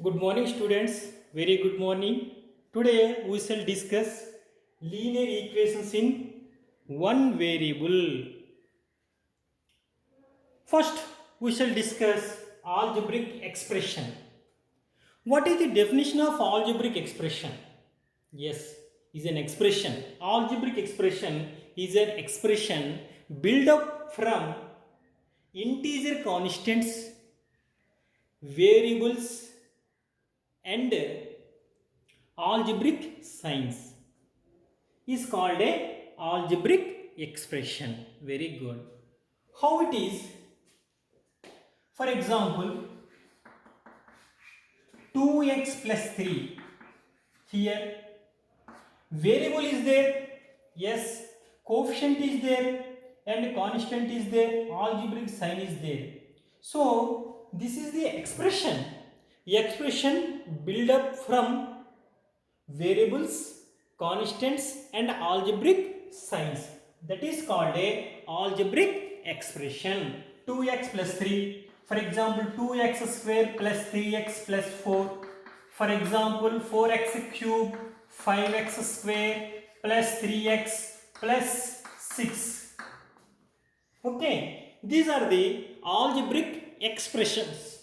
Good morning, students. Very good morning. Today we shall discuss linear equations in one variable. First, we shall discuss algebraic expression. What is the definition of algebraic expression? Yes, is an expression. Algebraic expression is an expression built up from integer constants, variables, and algebraic signs. Is called a algebraic expression. Very good. How it is? For example, 2x plus 3. Here variable is there, yes, coefficient is there, and constant is there, algebraic sign is there. So this is the expression built up from variables, constants, and algebraic signs. That is called a algebraic expression. 2x plus 3. For example, 2x square plus 3x plus 4. For example, 4x cube, 5x square plus 3x plus 6. Okay, these are the algebraic expressions.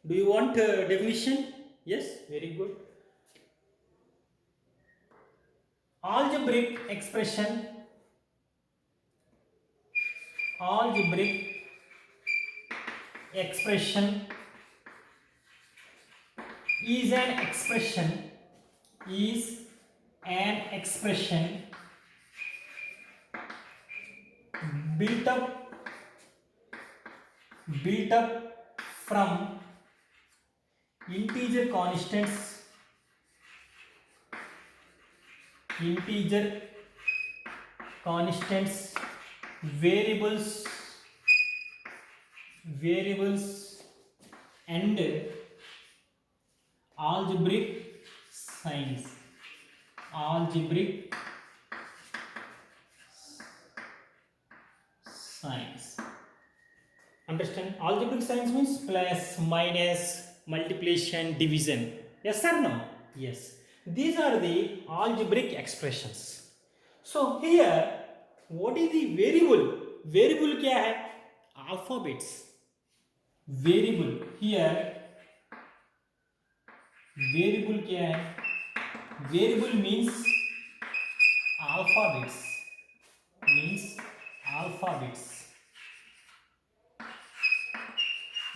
Do you want a definition? Yes, very good. Algebraic expression is an expression built up from integer constants, variables, and algebraic signs. Understand? Algebraic signs means plus, minus, multiplication, division. Yes or no? Yes. These are the algebraic expressions. So here, what is the variable? Variable क्या है? Alphabets. Variable here. Variable क्या है? Variable means alphabets.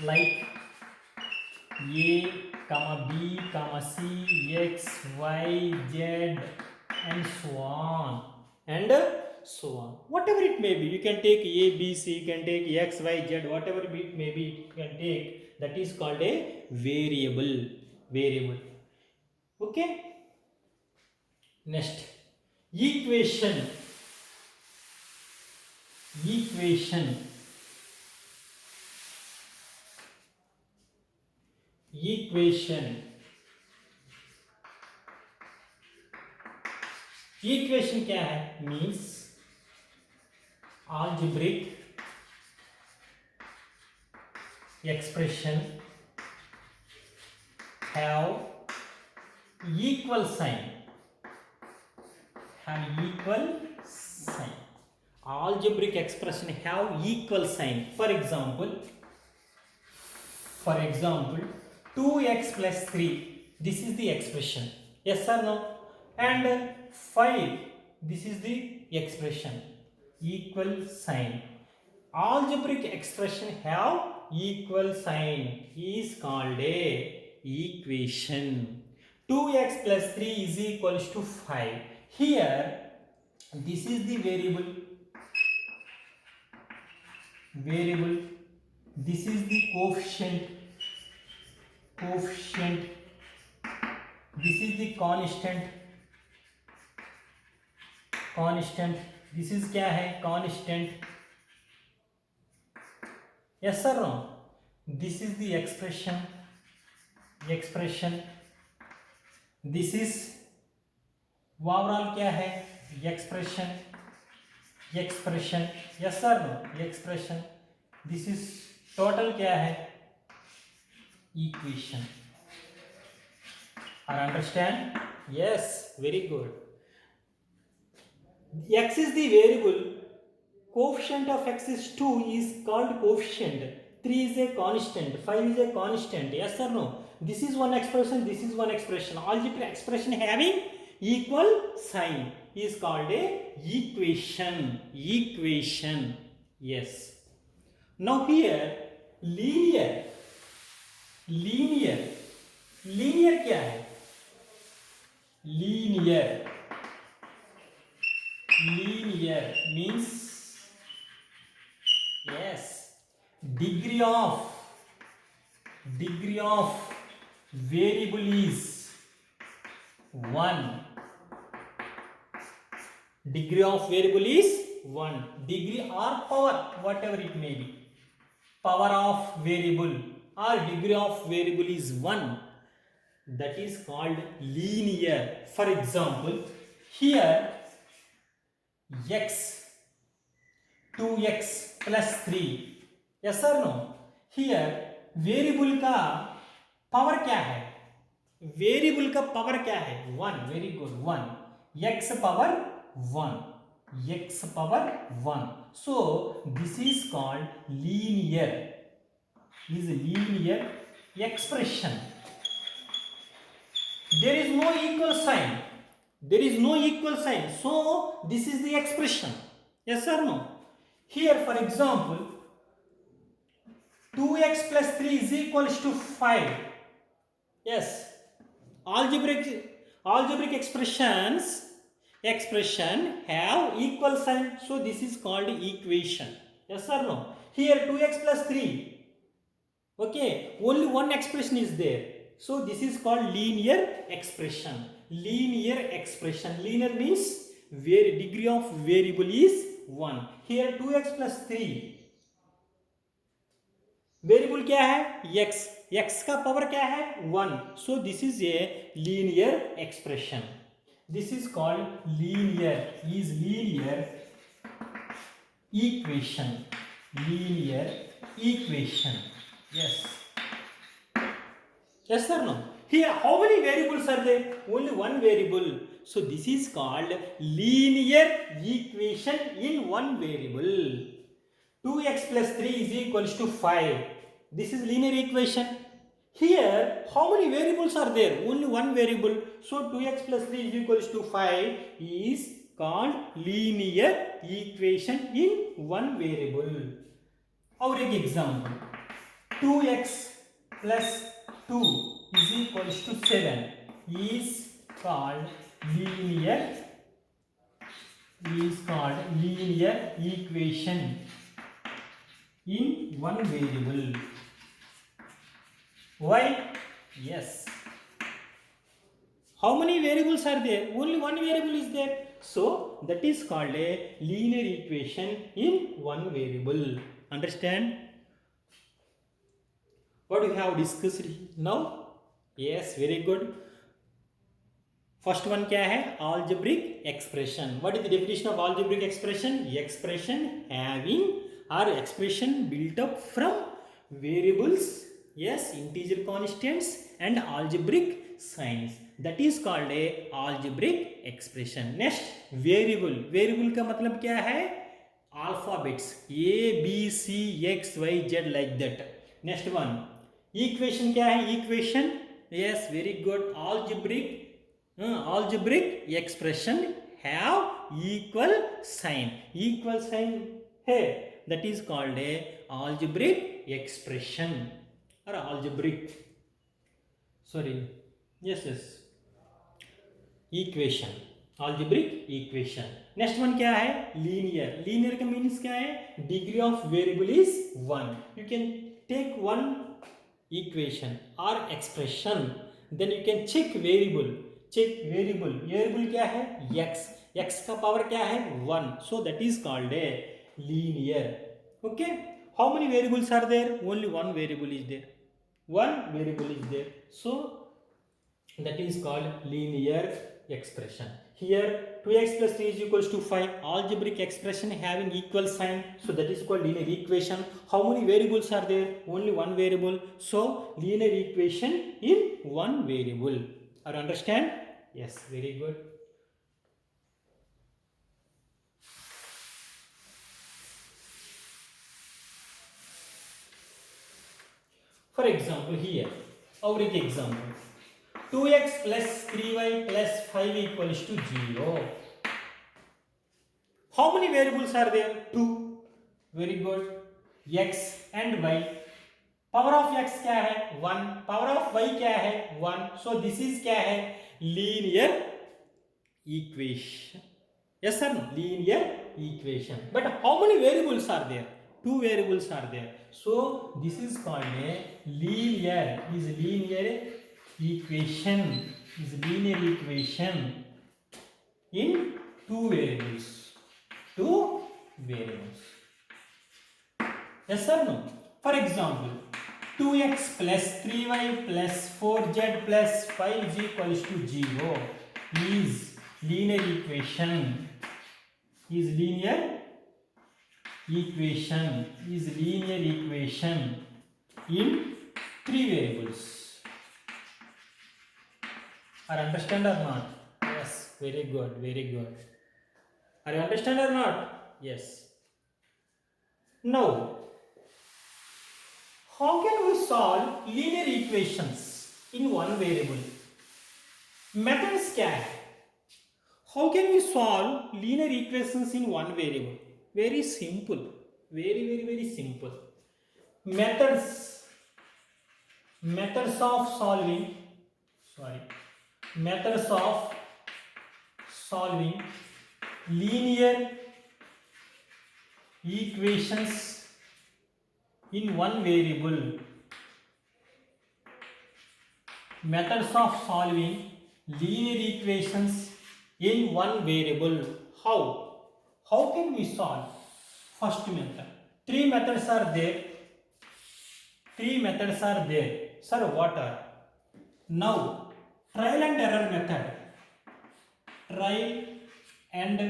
Like A, B, C, X, Y, Z, and so on. Whatever it may be, you can take A, B, C, you can take X, Y, Z, whatever it may be, you can take. That is called a variable. Okay. Next, equation. Equation क्या है? Means algebraic expression have equal sign. Algebraic expression have equal sign. For example, 2x plus 3. This is the expression. Yes or no? And 5. This is the expression. Equal sign. Algebraic expression have equal sign is called a equation. 2x plus 3 is equals to 5. Here, this is the variable. This is the coefficient. This is the constant. This is क्या है? Constant. Yes or no? This is the expression. This is overall क्या है? Expression. Yes or no? Expression. This is total क्या है? equation. Are understand? Yes, very good. X is the variable. Coefficient of x is 2 is called coefficient. 3 is a constant. 5 is a constant. Yes or no? This is one expression. This is one expression. Algebraic expression having equal sign is called a equation. Equation. Yes. Now here linear. Linear. Linear क्या है? Linear. Linear means yes, degree of variable is 1. Degree of variable is 1. Degree or power, whatever it may be. Power of variable or degree of variable is 1. That is called linear. For example, here x 2x plus 3. Yes or no? Here variable का power क्या है? Variable का power क्या है? 1. Very good. 1 x power 1. x power 1. So this is called linear. Is linear expression. There is no equal sign. There is no equal sign. So this is the expression. Yes or no? Here for example 2x plus 3 is equals to 5. Yes. Algebraic expression have equal sign. So this is called equation. Yes or no? Here 2x plus 3. Okay. Only one expression is there. So this is called linear expression. Linear expression. Linear means degree of variable is 1. Here 2x plus 3. Variable क्या है? x. x का power क्या है? 1. So this is a linear expression. This is called linear. Is linear equation. Linear equation. Yes. Yes or no? Here how many variables are there? Only one variable. So this is called linear equation in one variable. 2x plus 3 is equals to 5. This is linear equation. Here, how many variables are there? Only one variable. So 2x plus 3 is equals to 5 is called linear equation in one variable. Our example. 2x plus 2 is equals to 7 is called linear equation in one variable. Why? Yes. How many variables are there? Only one variable is there. So that is called a linear equation in one variable. Understand? What we have discussed now? Yes, very good. First one क्या है? Algebraic expression. What is the definition of algebraic expression? Expression having or expression built up from variables, yes, integer constants and algebraic signs. That is called a algebraic expression. Next, variable. Variable का मतलब क्या है? Alphabets A, B, C, X, Y, Z like that. Next one. Equation क्या है? Equation. Yes, very good. Algebraic expression have equal sign. Equal sign है. That is called a algebraic expression or algebraic. Sorry. Yes. Equation. Algebraic equation. Next one क्या है? Linear. Linear का means क्या है? Degree of variable is 1. You can take one equation or expression. Then you can check variable. Variable क्या है? X. X का power क्या है? 1. So that is called a linear. Okay. How many variables are there? Only one variable is there. One variable is there. So that is called linear expression. Here 2x plus 3 is equals to 5. Algebraic expression having equal sign. So that is called linear equation. How many variables are there? Only one variable. So linear equation in one variable. Are you understand? Yes, very good. For example, here, our example, 2x plus 3y plus 5 equals to 0. How many variables are there? 2. Very good. X and y. Power of x क्या है? 1. Power of y क्या है? 1. So this is क्या है? Linear equation. Yes or no? Linear equation. But how many variables are there? 2 variables are there. So this is called a linear equation. Is linear equation in 2 variables. 2 variables. Yes or no? For example, 2x plus 3y plus 4z plus 5 is equals to 0 is linear equation. Is linear equation in 3 variables. Are you understand or not? Yes, very good, very good. Are you understand or not? Yes. Now, how can we solve linear equations in one variable? Methods क्या है? How can we solve linear equations in one variable? Very simple. Very simple. Methods of solving. Methods of solving linear equations in one variable. Methods of solving linear equations in one variable. How can we solve? First method. 3 methods are there. 3 methods are there. Sir, what are? Now, trial and error method. Trial and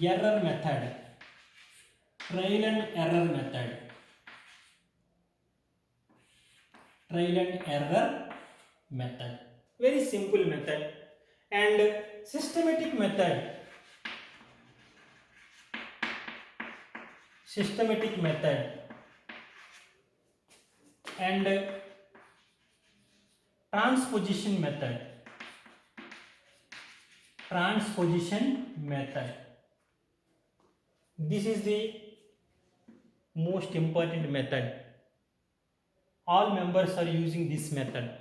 error method. Trial and error method. Trial and error method. Very simple method. And systematic method. Systematic method. And transposition method. Transposition method. This is the most important method. All members are using this method.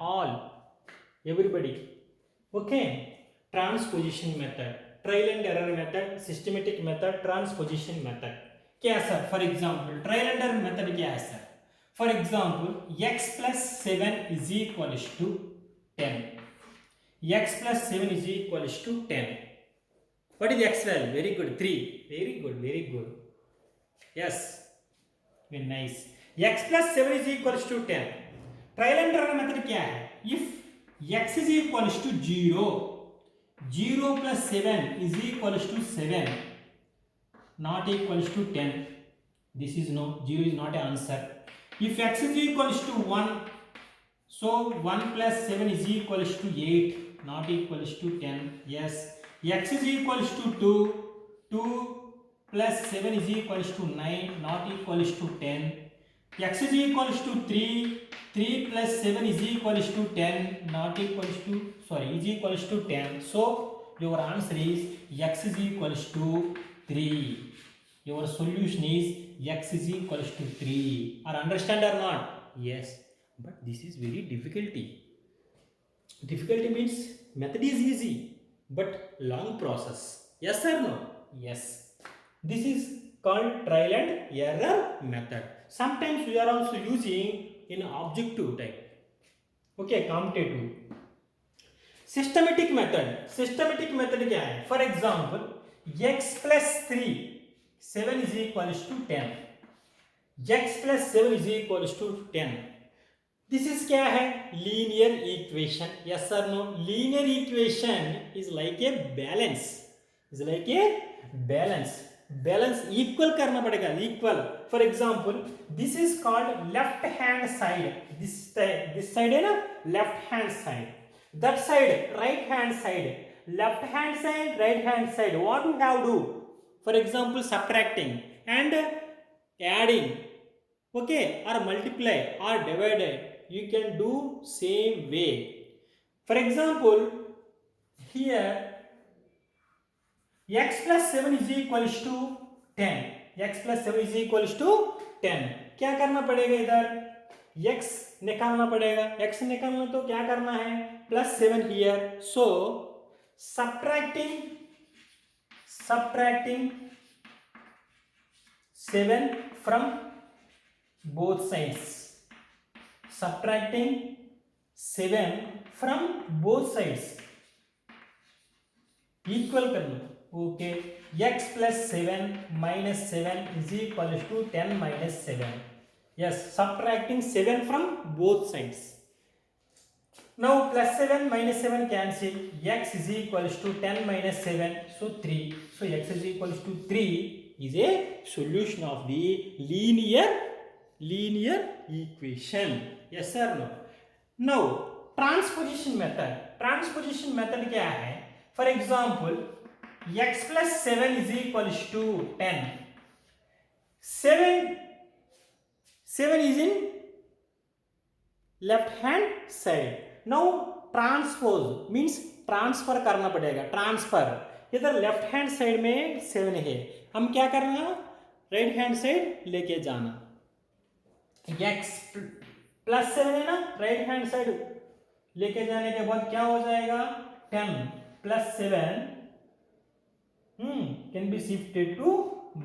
Everybody. Okay. Transposition method, trial and error method, systematic method, transposition method. क्या है sir? For example, trial and error method क्या है sir? For example, x plus 7 is equals to 10. X plus 7 is equals to 10. What is x value? Very good. 3. Very good. Yes. Very nice. X plus 7 is equals to 10. Trial and error method क्या है? If x is equals to 0 plus 7 is equals to 7, not equals to 10. This is no, 0 is not an answer. If x is equals to 1, so 1 plus 7 is equals to 8, not equals to 10. Yes. X is equals to 2 plus 7 is equals to 9, not equals to 10. X is equals to 3 plus 7 is equals to 10, not equals to, is equals to 10. So, your answer is x is equals to 3. Your solution is x is equals to 3. Are understand or not? Yes. But this is very difficulty. Difficulty means method is easy, but long process. Yes or no? Yes. This is called trial and error method. Sometimes we are also using in objective type. Okay, commutative. Systematic method. Systematic method क्या है? For example, x plus 3, 7 is equals to 10. X plus 7 is equals to 10. This is क्या है, linear equation, yes और no, linear equation is like a balance, is like a balance, balance equal करना पड़ेगा, equal. For example this is called left hand side, this side है ना left hand side, that side right hand side, left hand side right hand side, what we have do, for example subtracting and adding, okay, or multiply or divided, you can do same way. For example here x plus 7 is equals to 10, x plus 7 is equals to 10, क्या करना पड़ेगा इधर, x निकालना पड़ेगा, x निकालना तो क्या करना है, plus 7 here, so subtracting 7 from both sides, subtracting 7 from both sides, equal करना, okay, x plus 7 minus 7 is equal to 10 minus 7, yes, subtracting 7 from both sides. Now plus 7 minus 7 cancel, x is equals to 10 minus 7, so 3, so x is equals to 3 is a solution of the linear equation, yes or no. Now transposition method क्या है, for example x plus 7 is equals to 10, 7 is in left hand side, now transpose means transfer करना पड़ेगा, transfer, इधर left hand side में 7 है, हम क्या करना, राइट हैंड साइड लेके जाना, x प्लस 7 है ना, राइट हैंड साइड लेके जाने के बाद क्या हो जाएगा, 10 plus 7 can be shifted to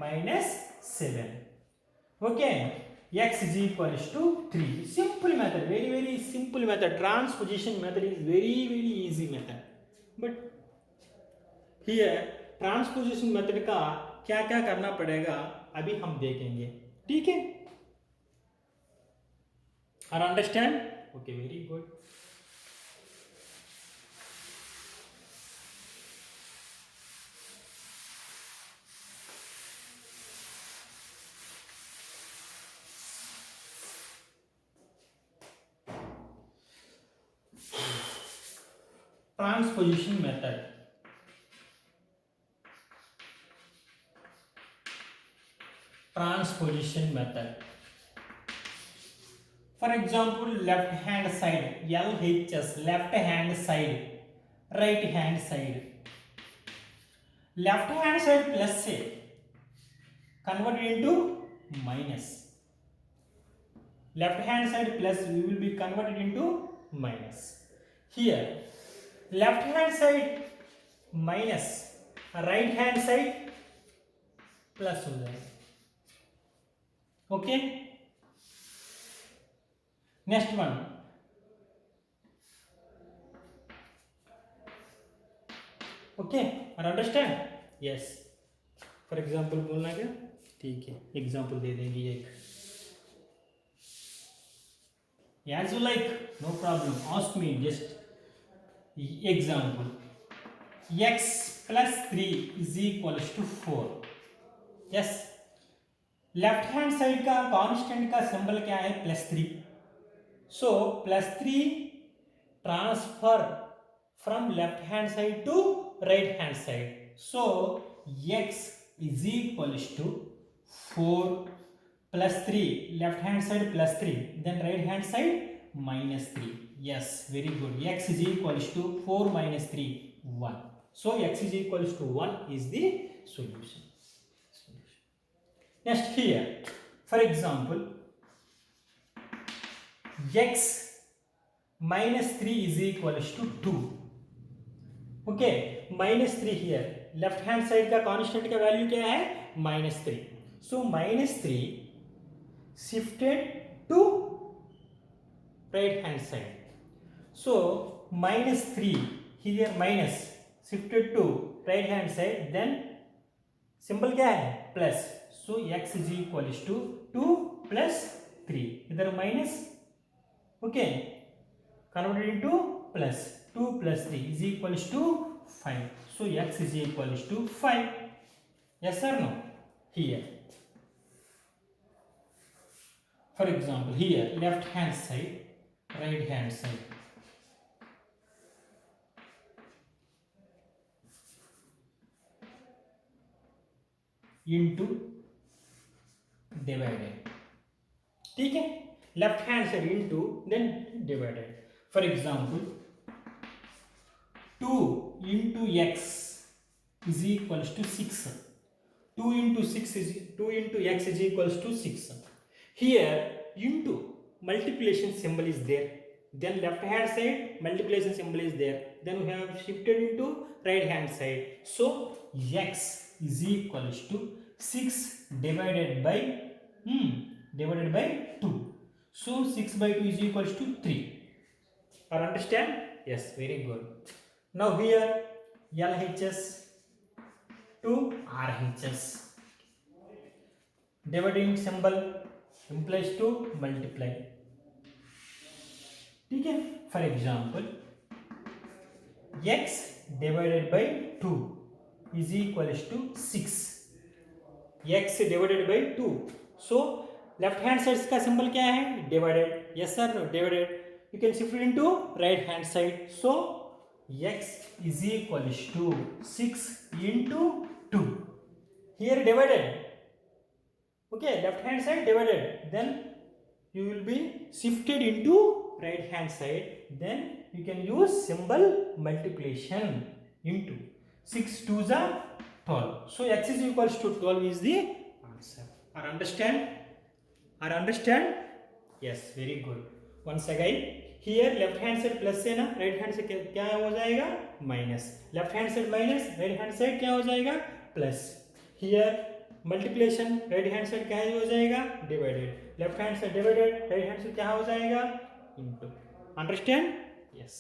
-7, okay, x is equals to 3. Simple method, very simple method. Transposition method is very easy method. But here transposition method का क्या क्या करना पड़ेगा अभी हम देखेंगे, ठीक है, और understand, okay, very good. Transposition method. Transposition method. For example, left hand side, LHS, left hand side, right hand side. Left hand side plus से convert into minus. Left hand side plus we will be converted into minus. Here left hand side minus, right hand side plus हो जाएगा, okay. Next one, okay, और understand, yes. For example बोलना क्या, ठीक है, example दे देंगे एक, as you like, no problem, ask me just example. X plus 3 is equals to 4, yes, left hand side का कांस्टेंट का सिंबल क्या है, +3, so +3 transfer from left hand side to right hand side, so x is equals to 4 plus 3, left hand side +3, then right hand side -3, yes, very good, x is equals to 4 minus 3, 1, so x is equals to 1 is the solution. Next here, for example, x minus 3 is equals to 2, okay, -3 here, left hand side का constant का value क्या है, -3, so -3 shifted to right hand side, so -3 here, minus shifted to right hand side, then symbol क्या है, plus, so x is equals to 2 plus 3, इधर minus, Okay, converted into plus. 2 plus 3 is equals to 5. So x is equals to 5. Yes or no? Here, for example, here left hand side, right hand side. Into divided. ठीक है, left hand side into then divided. For example 2 into x is equals to 6. 2 into 6 is 2 into x is equals to 6. Here into multiplication symbol is there, then left hand side multiplication symbol is there, then we have shifted into right hand side. So x is equals to 6 divided by 2. So 6 by 2 is equals to 3. Or understand? Yes, very good. Now here LHS to RHS. Dividing symbol implies to multiply. ठीक है, for example x divided by 2 is equals to 6. x divided by 2. So left hand side का symbol क्या है? Divided. Yes or no? Divided. You can shift it into right hand side. So x is equals to 6 into 2. Here divided. Okay, left hand side divided. Then you will be shifted into right hand side. Then you can use symbol multiplication into 6 2s are 12. So x is equals to 12 is the answer. Or understand? Or understand? Yes, very good. Once again, here left hand side plus है ना, right hand side क्या हो जाएगा? Minus. Left hand side minus, right hand side क्या हो जाएगा? Plus. Here multiplication, right hand side क्या हो जाएगा? Divided. Left hand side divided, right hand side क्या हो जाएगा? Into. Understand? Yes.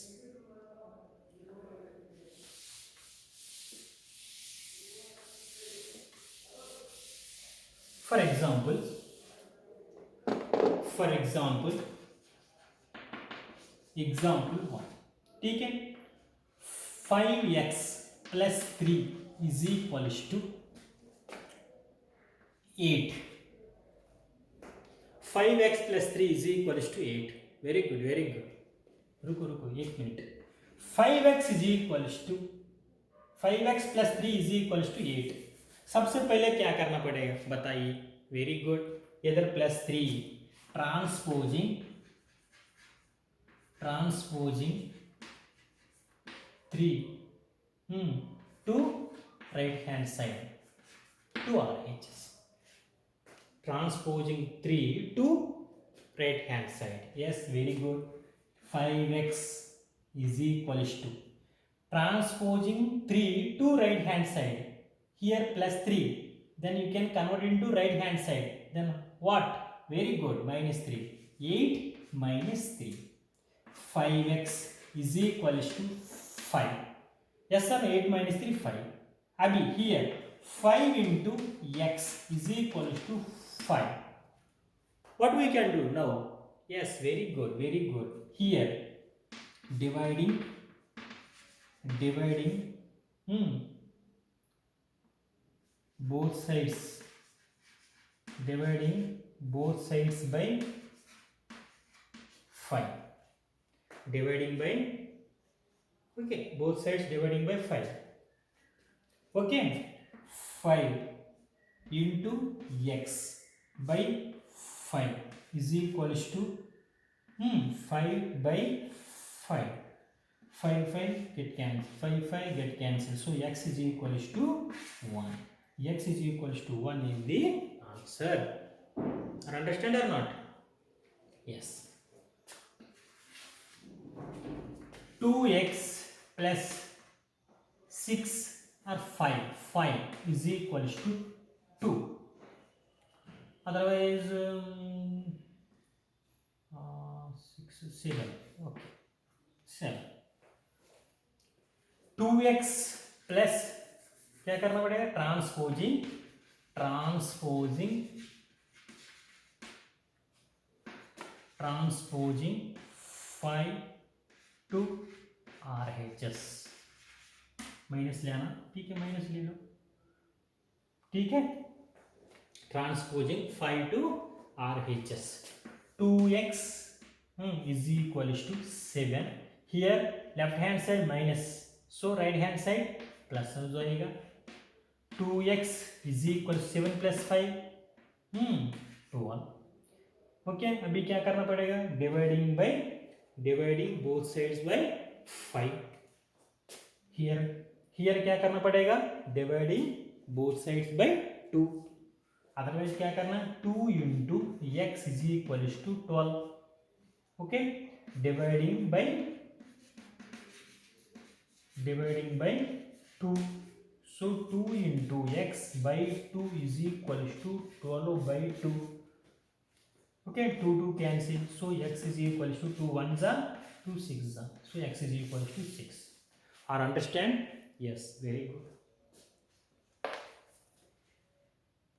For example example 1. ठीक है, 5x plus 3 is equals to 8. 5x plus 3 is equals to 8. Very good, very good. रुको 1 minute. 5x is equals to 5x plus 3 is equals to 8. सबसे पहले क्या करना पड़ेगा बताइए? Very good. इधर plus 3 transposing 3 to right hand side to RHS. Transposing 3 to right hand side. Yes, very good. 5x is equals to transposing 3 to right hand side. Here plus 3. Then you can convert into right hand side. Then what? Very good. Minus 3. 8 minus 3. 5x is equals to 5. Yes sir, 8 minus 3 5. Abhi here 5 into x is equals to 5. What we can do now? Yes, very good, very good. Here dividing both sides, dividing both sides by 5. Dividing by, okay, both sides dividing by 5. Okay, 5 into x by 5 is equals to 5 by 5. 5 get cancelled, 5 get cancelled. So x is equals to 1. X is equals to 1 is the answer. Understand or not? Yes. 2x plus 6 or 5 is equals to 2. Otherwise 6 7. Okay, 7. 2x plus क्या करना पड़ेगा? Transposing 5 to RHS. Minus ले आना, ठीक है, minus ले लो, ठीक है. Transposing 5 to RHS. 2x is equal to 7. Here left hand side minus, so right hand side plus हो जाएगा. 2x is equal to 7 plus 5 12. Okay, अभी क्या करना पड़ेगा, dividing both sides by 5. Here क्या करना पड़ेगा, डिवाइडिंग बोथ साइड्स बाय 2. अदरवाइज क्या करना, 2 into x is equal to 12. Okay, dividing by 2. So 2 into x by 2 is equal to 12 by 2. Okay, 2 cancel, so x is equal to 2 1s are 2 6s are, so x is equal to 6. Or understand? Yes, very good.